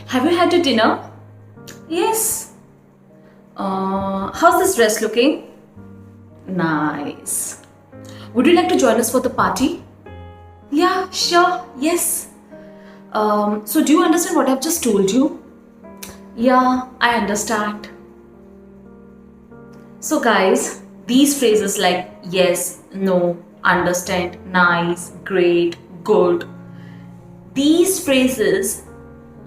Have you had your dinner? Yes. How's this dress looking? Nice. Would you like to join us for the party? Yeah, sure. Yes. So do you understand what I've just told you? Yeah, I understand. So guys, these phrases like yes, no, understand, nice, great, good, these phrases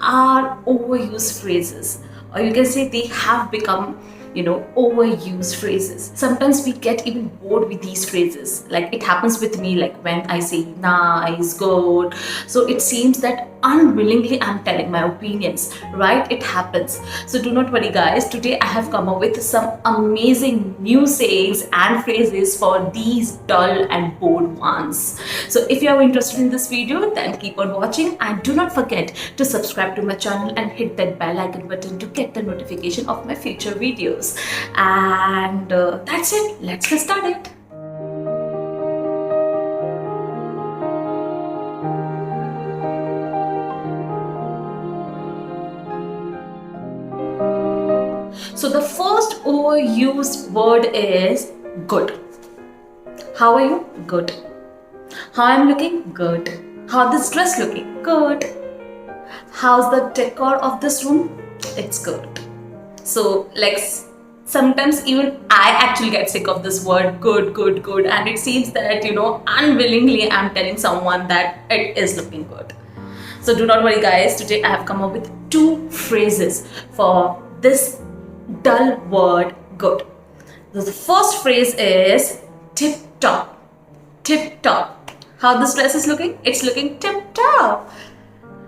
are overused phrases, or you can say they have become overused phrases. Sometimes we get even bored with these phrases. Like it happens with me, like when I say nice, good, so it seems that unwillingly I'm telling my opinions, right? It happens. So do not worry guys, today I have come up with some amazing new sayings and phrases for these dull and bored ones. So if you are interested in this video, then keep on watching and do not forget to subscribe to my channel and hit that bell icon button to get the notification of my future videos. And that's it, let's get started. So the first overused word is good. How are you? Good. How I'm looking? Good. How this dress looking? Good. How's the decor of this room? It's good. So like sometimes even I actually get sick of this word good, good, good, and it seems that unwillingly I'm telling someone that it is looking good. So do not worry guys, today I have come up with two phrases for this dull word good. The first phrase is tip top. Tip top. How this dress is looking? It's looking tip top.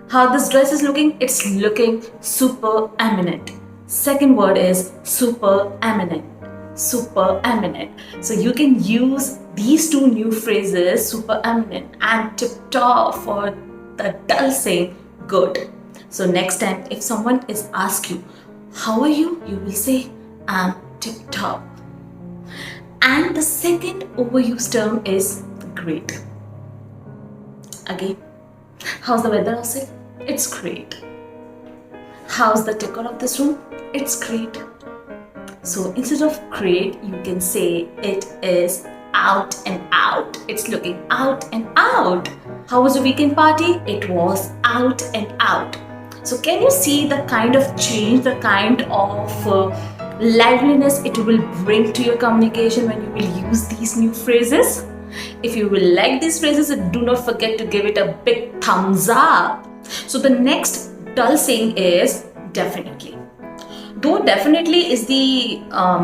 How this dress is looking? It's looking super eminent. Second word is super eminent. Super eminent. So you can use these two new phrases, super eminent and tip top, for the dull saying good. So next time if someone is ask you, how are you? You will say, I'm tip top. And the second overused term is great. Again, how's the weather outside? It's great. How's the decor of this room? It's great. So instead of great, you can say it is out and out. It's looking out and out. How was the weekend party? It was out and out. So can you see the kind of change, the kind of liveliness it will bring to your communication when you will use these new phrases? If you will like these phrases, do not forget to give it a big thumbs up. So the next dull saying is definitely. Though definitely is the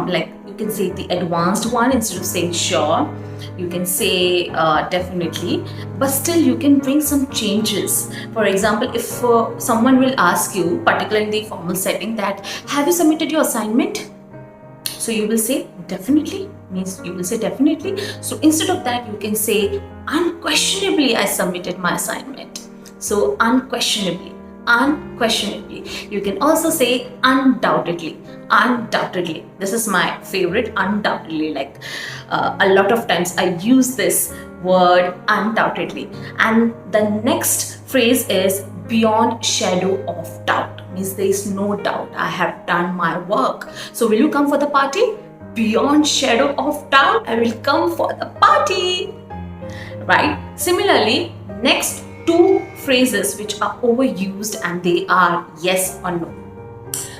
like you can say the advanced one, instead of saying sure, you can say definitely, but still you can bring some changes. For example, if someone will ask you, particularly in the formal setting, that have you submitted your assignment? So you will say definitely, means you will say definitely. So instead of that, you can say unquestionably I submitted my assignment. So unquestionably. Unquestionably. You can also say undoubtedly. Undoubtedly. This is my favorite, undoubtedly. Like a lot of times I use this word undoubtedly. And the next phrase is beyond shadow of doubt. Means there is no doubt I have done my work. So will you come for the party? Beyond shadow of doubt, I will come for the party. Right? Similarly, next two phrases which are overused, and they are yes or no.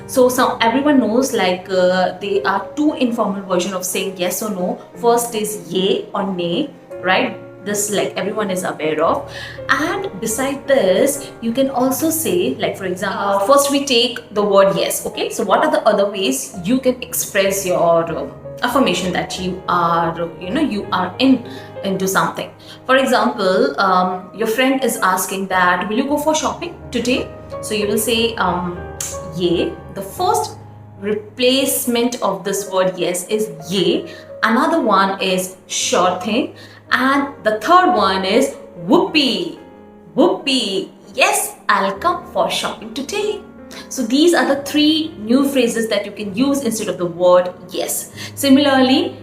So everyone knows, like they are two informal version of saying yes or no. First is yay or nay, right? This like everyone is aware of. And beside this, you can also say, like for example, first we take the word yes. Okay, so what are the other ways you can express your affirmation that you are you are into something? For example, your friend is asking that will you go for shopping today? So you will say yay. The first replacement of this word yes is yay. Another one is sure thing, and the third one is whoopee. Whoopee. Yes, I'll come for shopping today. So these are the three new phrases that you can use instead of the word yes. Similarly,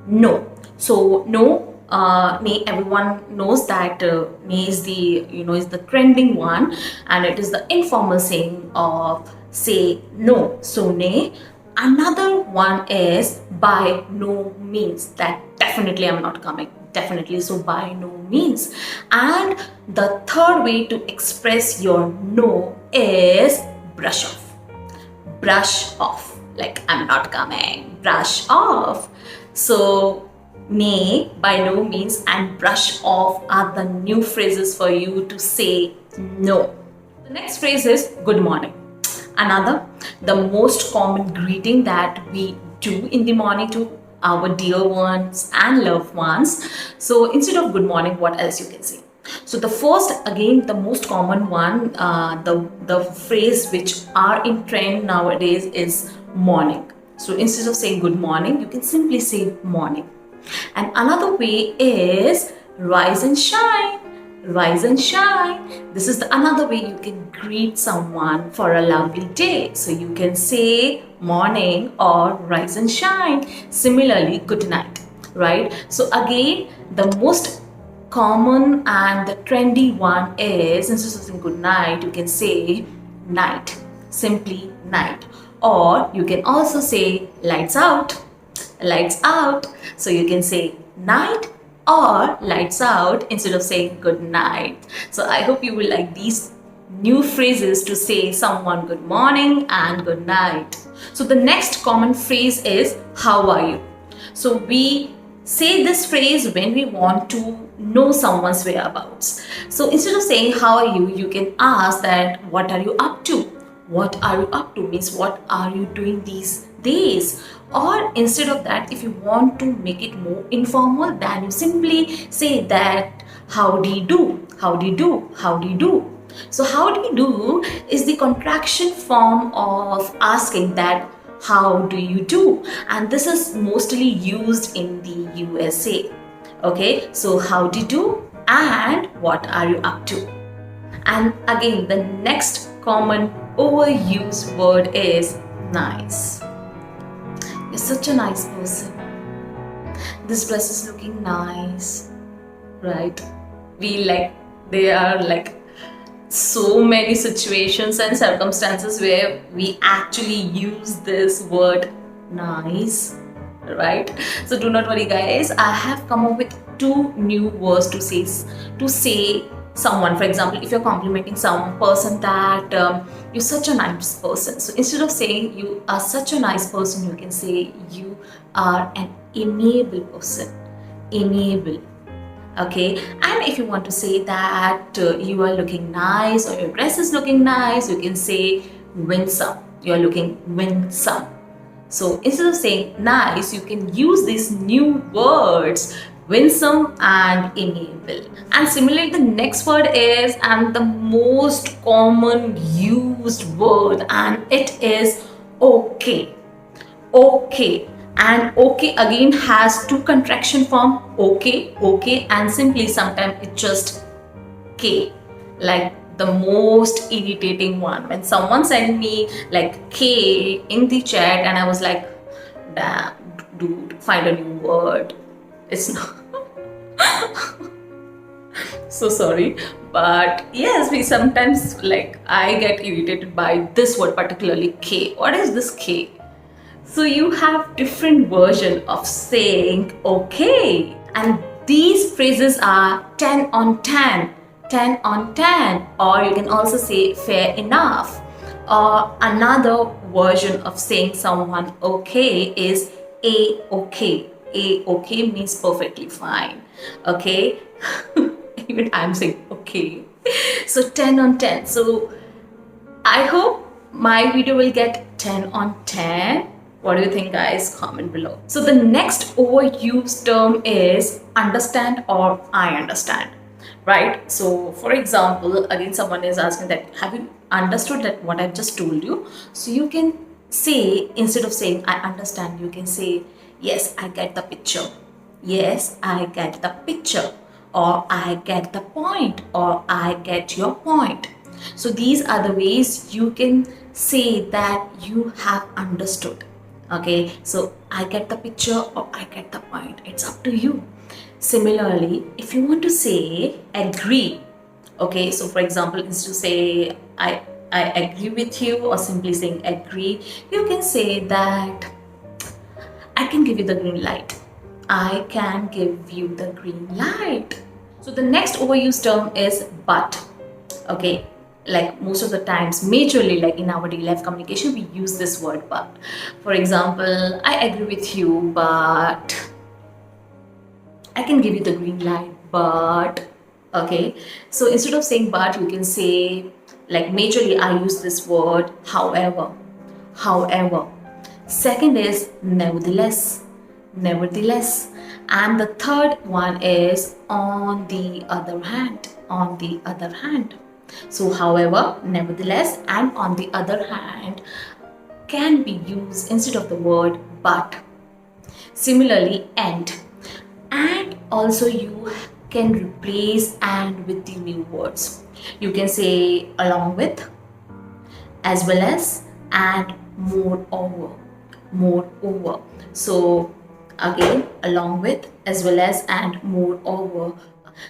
no. So no, Nay, everyone knows that nay is the is the trending one, and it is the informal saying of say no. So nay. Another one is by no means. That definitely I'm not coming. Definitely. So by no means. And the third way to express your no is brush off. Brush off. Like I'm not coming. Brush off. So nay, by no means, and brush off are the new phrases for you to say no. The next phrase is good morning. Another, the most common greeting that we do in the morning to our dear ones and loved ones. So instead of good morning, what else you can say? So the first, again, the most common one, the phrase which are in trend nowadays is morning. So instead of saying good morning, you can simply say morning. And another way is rise and shine. Rise and shine. This is another way you can greet someone for a lovely day. So you can say morning or rise and shine. Similarly, good night, right? So again, the most common and the trendy one is instead of saying good night, you can say night. Simply night. Or you can also say lights out. Lights out. So you can say night or lights out instead of saying good night. So I hope you will like these new phrases to say someone good morning and good night. So the next common phrase is how are you? So we say this phrase when we want to know someone's whereabouts. So instead of saying how are you, you can ask that what are you up to? What are you up to means what are you doing these days? Or instead of that, if you want to make it more informal, then you simply say that how do you do? How do you do? How do you do? So how do you do is the contraction form of asking that how do you do? And this is mostly used in the USA. Okay, so how do you do and what are you up to? And again, the next common overused word is nice. You're such a nice person. This dress is looking nice, right? There are like so many situations and circumstances where we actually use this word nice, right? So do not worry, guys. I have come up with two new words to say someone. For example, if you're complimenting some person that you're such a nice person, so instead of saying you are such a nice person, you can say you are an amiable person. Amiable. Okay, and if you want to say that you are looking nice or your dress is looking nice, you can say winsome. You are looking winsome. So instead of saying nice, you can use these new words winsome and amiable. And similarly, the next word is and the most common used word, and it is okay. Okay. And okay again has two contraction form okay, and simply sometimes it's just K, like the most irritating one. When someone sent me like K in the chat, and I was like, damn, dude, find a new word. It's not. So sorry, but yes, we sometimes I get irritated by this word, particularly K. What is this K? So you have different version of saying okay, and these phrases are 10 on 10, 10 on 10, or you can also say fair enough. Or another version of saying someone okay is a-okay. A-okay means perfectly fine. Okay? Even I'm saying okay. So 10 on 10. So I hope my video will get 10 on 10. What do you think, guys? Comment below. So the next overused term is understand or I understand, right? So for example, again someone is asking that have you understood that what I've just told you? So you can say, instead of saying I understand, you can say yes, I get the picture. Yes, I get the picture, or I get the point, or I get your point. So these are the ways you can say that you have understood. Okay, so I get the picture or I get the point. It's up to you. Similarly, if you want to say agree, okay, so for example, instead to say I agree with you or simply saying agree, you can say that I can give you the green light. I can give you the green light. So the next overused term is but. Okay, like most of the times, majorly like in our daily life communication, we use this word but. For example, I agree with you, but I can give you the green light, but okay. So instead of saying but, you can say like majorly I use this word however. However. Second is nevertheless. Nevertheless. And the third one is on the other hand. On the other hand. So however, nevertheless, and on the other hand can be used instead of the word but. Similarly, and also you can replace and with the new words. You can say along with, as well as, and moreover. Moreover. So again, along with, as well as, and moreover.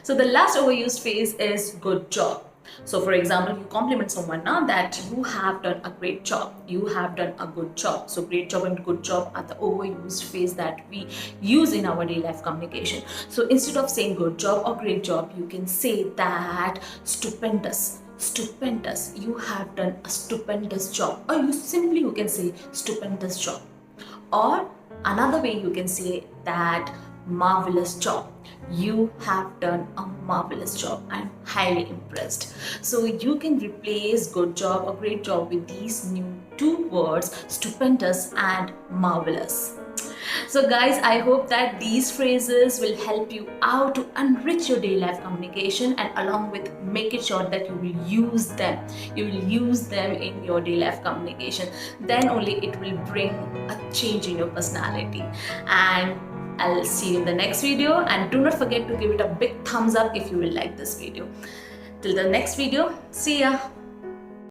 So the last overused phrase is good job. So for example, you compliment someone now that you have done a great job, you have done a good job. So great job and good job are the overused phrase that we use in our daily life communication. So instead of saying good job or great job, you can say that stupendous. Stupendous, you have done a stupendous job, or you can say stupendous job. Or another way you can say that marvelous job, you have done a marvelous job, I'm highly impressed. So you can replace good job or great job with these new two words, stupendous and marvelous. So guys, I hope that these phrases will help you out to enrich your daily life communication, and along with making sure that you will use them. You will use them in your daily life communication. Then only it will bring a change in your personality. And I'll see you in the next video, and do not forget to give it a big thumbs up if you will like this video. Till the next video, see ya.